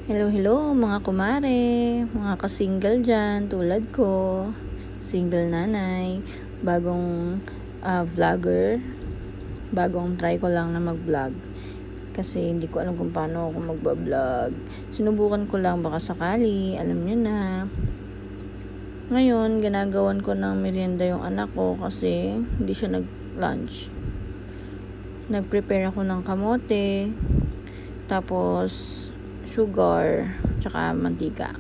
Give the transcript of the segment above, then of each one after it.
Hello, hello mga kumare, mga ka-single dyan tulad ko, single nanay, bagong vlogger, bagong try ko lang na mag-vlog kasi hindi ko alam kung paano ako magba-vlog. Sinubukan ko lang baka sakali, alam nyo na. Ngayon, ginagawan ko ng merienda yung anak ko kasi hindi siya nag-lunch. Nag-prepare ako ng kamote, tapos sugar, tsaka mantika.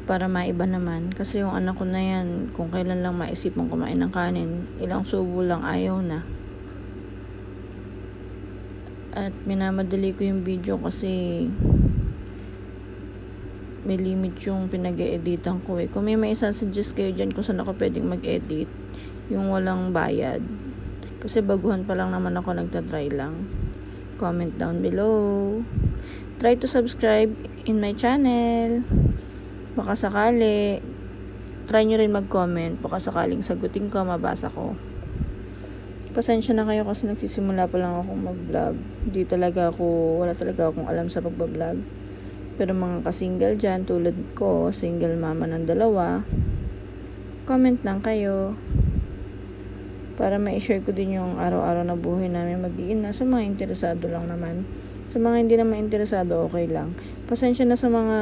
Para maiba naman. Kasi yung anak ko na yan, kung kailan lang maisipang kumain ng kanin, ilang subo lang ayaw na. At minamadali ko yung video kasi may limit yung pinag-e-editan ko eh. Kung may isa-suggest kayo dyan kung saan ako pwedeng mag-edit, yung walang bayad. Kasi baguhan pa lang naman ako, nagtatry lang. Comment down below. Try to subscribe in my channel. Baka sakali, try nyo rin mag-comment. Baka sakaling sagutin ko, mabasa ko. Pasensya na kayo kasi nagsisimula pa lang akong mag-vlog. Wala talaga akong alam sa pagbablog. Pero mga ka-single dyan, tulad ko, single mama ng 2, comment lang kayo. Para ma-share ko din yung araw-araw na buhay namin mag-iina sa mga interesado lang naman. Sa mga hindi naman interesado, okay lang. Pasensya na sa mga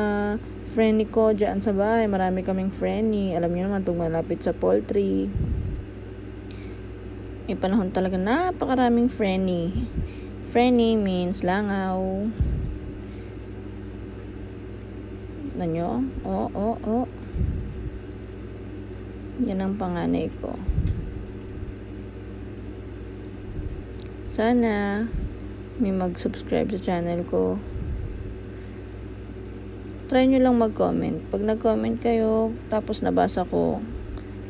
friend ko dyan sa bahay. Marami kaming friendly. Alam niyo naman, itong malapit sa poultry. May panahon talaga napakaraming friendly. Friendly means langaw. Nanyo? Oo. Yan ang panganay ko. Sana may mag-subscribe sa channel ko. Try nyo lang mag-comment. Pag nag-comment kayo, tapos nabasa ko,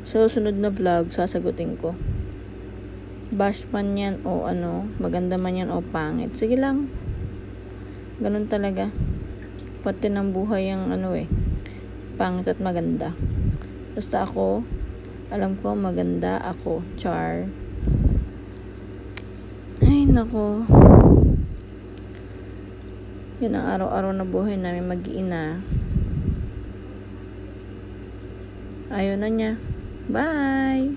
sa susunod na vlog, sasagutin ko. Bash man yan o maganda man yan o pangit. Sige lang. Ganun talaga. Pati ng buhay ang pangit at maganda. Basta ako, alam ko maganda ako. Char. Ay, nako. Yan ang araw-araw na buhay namin mag-iina. Ayaw na niya. Bye!